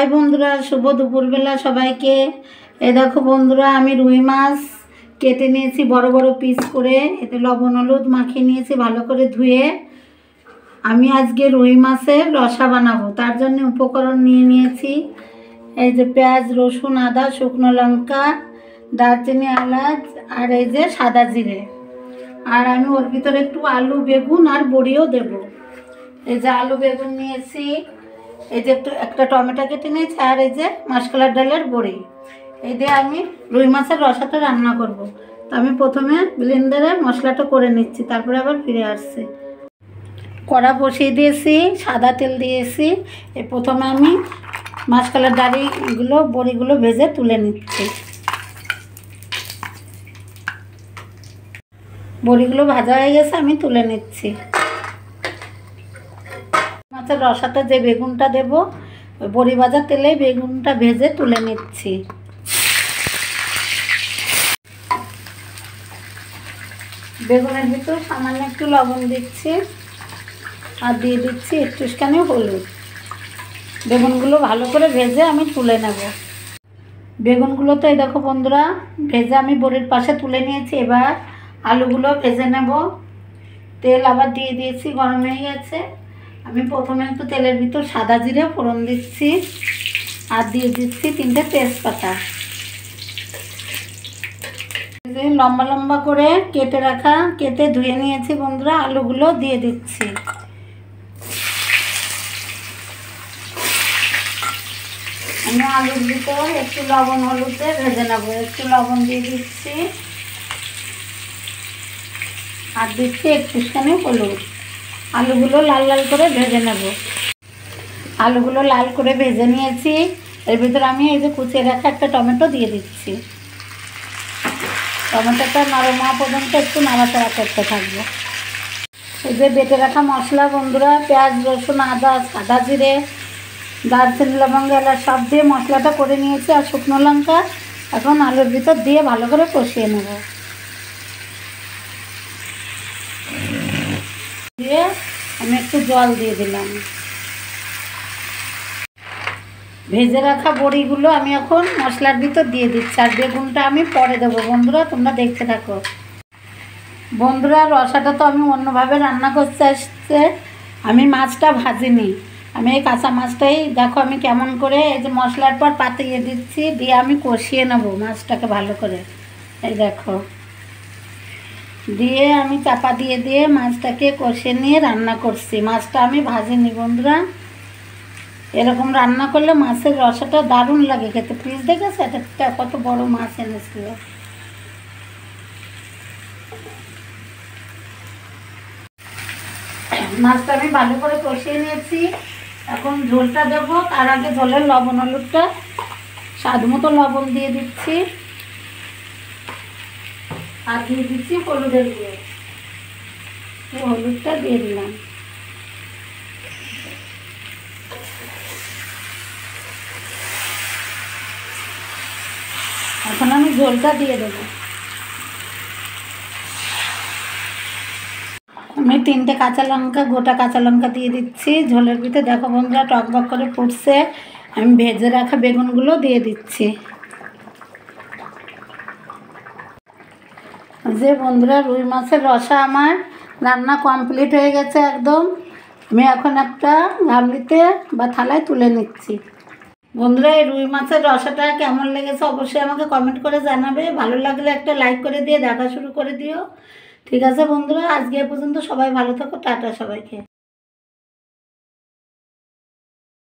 High বন্ধুরা, শুভ দুপুরবেলা সবাইকে। এই দেখো বন্ধুরা, আমি রুই মাছ কেটে নিয়েছি বড় বড় পিস করে। এতে লবণ হলুদ মাখিয়ে নিয়েছি ভালো করে ধুয়ে। আমি আজকে রুই মাছের রসা বানাবো, তার জন্য উপকরণ নিয়ে নিয়েছি এই যে পেঁয়াজ, রসুন, আদা, শুকনো লঙ্কা, দারচিনি, এলাচ আর এই যে সাদা জিরে। আর আমি ওর ভিতরে একটু আলু, বেগুন আর বড়িও দেব। এই যে আলু বেগুন নিয়েছি, এই যে একটা টমেটো কেটে নিয়েছি, আর এই যে মাসকলার ডালের বড়ি। এই দিয়ে আমি রুই মাছের রসাটা রান্না করব। তো আমি প্রথমে ব্লেন্ডারে মশলাটা করে নিচ্ছি, তারপরে আবার ফিরে আসছি। কড়া বসিয়ে দিয়েছি, সাদা তেল দিয়েছি। প্রথমে আমি মাসকলার ডালিগুলো, বড়িগুলো ভেজে তুলে নিচ্ছি। বড়িগুলো ভাজা হয়ে গেছে, আমি তুলে নিচ্ছি। মাছের রসাটা যে বেগুনটা দেবো, ওই বড়ি ভাজার তেলে বেগুনটা ভেজে তুলে নিচ্ছি। বেগুনের ভিতর সামান্য একটু লবণ দিচ্ছি আর দিয়ে দিচ্ছি একটুখানি হলুদ। বেগুনগুলো ভালো করে ভেজে আমি তুলে নেব। বেগুনগুলো তো এই দেখো বন্ধুরা, ভেজে আমি বড়ির পাশে তুলে নিয়েছি। এবার আলুগুলো ভেজে নেব। তেল আবার দিয়ে দিয়েছি, গরম হয়ে গেছে। আমি প্রথমে একটু তেলের ভিতর সাদা জিরে ফোড়ন দিচ্ছি আর দিয়ে দিচ্ছি 3টে তেজপাতা। লম্বা লম্বা করে কেটে ধুয়ে নিয়েছি বন্ধুরা, আলুগুলো দিয়ে দিচ্ছি। আমি আলুর ভিতর একটু লবণ হলুদে ভেজে নেব। একটু লবণ দিয়ে দিচ্ছি আর দিচ্ছি একটুখানি হলুদ। আলুগুলো লাল লাল করে ভেজে নেব। আলুগুলো লাল করে ভেজে নিয়েছি। এর ভিতরে আমি এই যে কুচিয়ে রাখা একটা টমেটো দিয়ে দিচ্ছি। টমেটোটা নরম হওয়া পর্যন্ত একটু নাড়াচাড়া করতে থাকবো। এই যে বেটে রাখা মশলা বন্ধুরা, পেঁয়াজ, রসুন, আদা, সাদা জিরে, দারচিনি, লবঙ্গ, এলাচ সব দিয়ে মশলাটা করে নিয়েছি আর শুকনো লঙ্কা। এখন আলুর ভিতর দিয়ে ভালো করে কষিয়ে নেব। দিয়ে আমি একটু জল দিয়ে দিলাম। ভেজে রাখা বড়িগুলো আমি এখন মশলার ভিতর দিয়ে দিচ্ছি আর বেগুনটা আমি পরে দেবো। বন্ধুরা তোমরা দেখতে থাকো। বন্ধুরা রসাটা তো আমি অন্যভাবে রান্না করতে আসছে। আমি মাছটা ভাজিনি, আমি এই কাঁচা মাছটাই দেখো আমি কেমন করে এই যে মশলার পর পাতিয়ে দিচ্ছি, দিয়ে আমি কষিয়ে নেব মাছটাকে ভালো করে। এই দেখো, দিয়ে আমি চাপা দিয়ে দিয়ে মাছটাকে কষিয়ে নিয়ে রান্না করছি। মাছটা আমি ভাজিনি বন্ধুরা। এরকম রান্না করলে মাছের রসাটা দারুণ লাগে খেতে। প্লিজ দেখেছো এটা কত বড় মাছ এনেছিল। মাছটা আমি ভালো করে কষিয়ে নিয়েছি। এখন ঝোলটা দেবো, তার আগে ঝোলের লবণ হলুদটা স্বাদ মতো লবণ দিয়ে দিচ্ছি আর দিয়ে দিচ্ছি হলুদের গুঁড়ো। হলুদটা দিয়ে দিলাম। এখন আমি ঝোলটা দিয়ে দেবো। আমি 3টে কাঁচা লঙ্কা, গোটা কাঁচা লঙ্কা দিয়ে দিচ্ছি ঝোলের ভিতরে। দেখো বন্ধুরা টকবক করে ফুটছে। আমি ভেজে রাখা বেগুনগুলো দিয়ে দিচ্ছি। যে বন্ধুরা রুই মাছের রসা আমার রান্না কমপ্লিট হয়ে গেছে একদম। আমি এখন একটা গামলিতে বা থালায় তুলে নিচ্ছি। বন্ধুরা এই রুই মাছের রসাটা কেমন লেগেছে অবশ্যই আমাকে কমেন্ট করে জানাবে। ভালো লাগলে একটা লাইক করে দিয়ে দেখা শুরু করে দিও। ঠিক আছে বন্ধুরা, আজকে এ পর্যন্ত। সবাই ভালো থাকো, টাটা সবাইকে।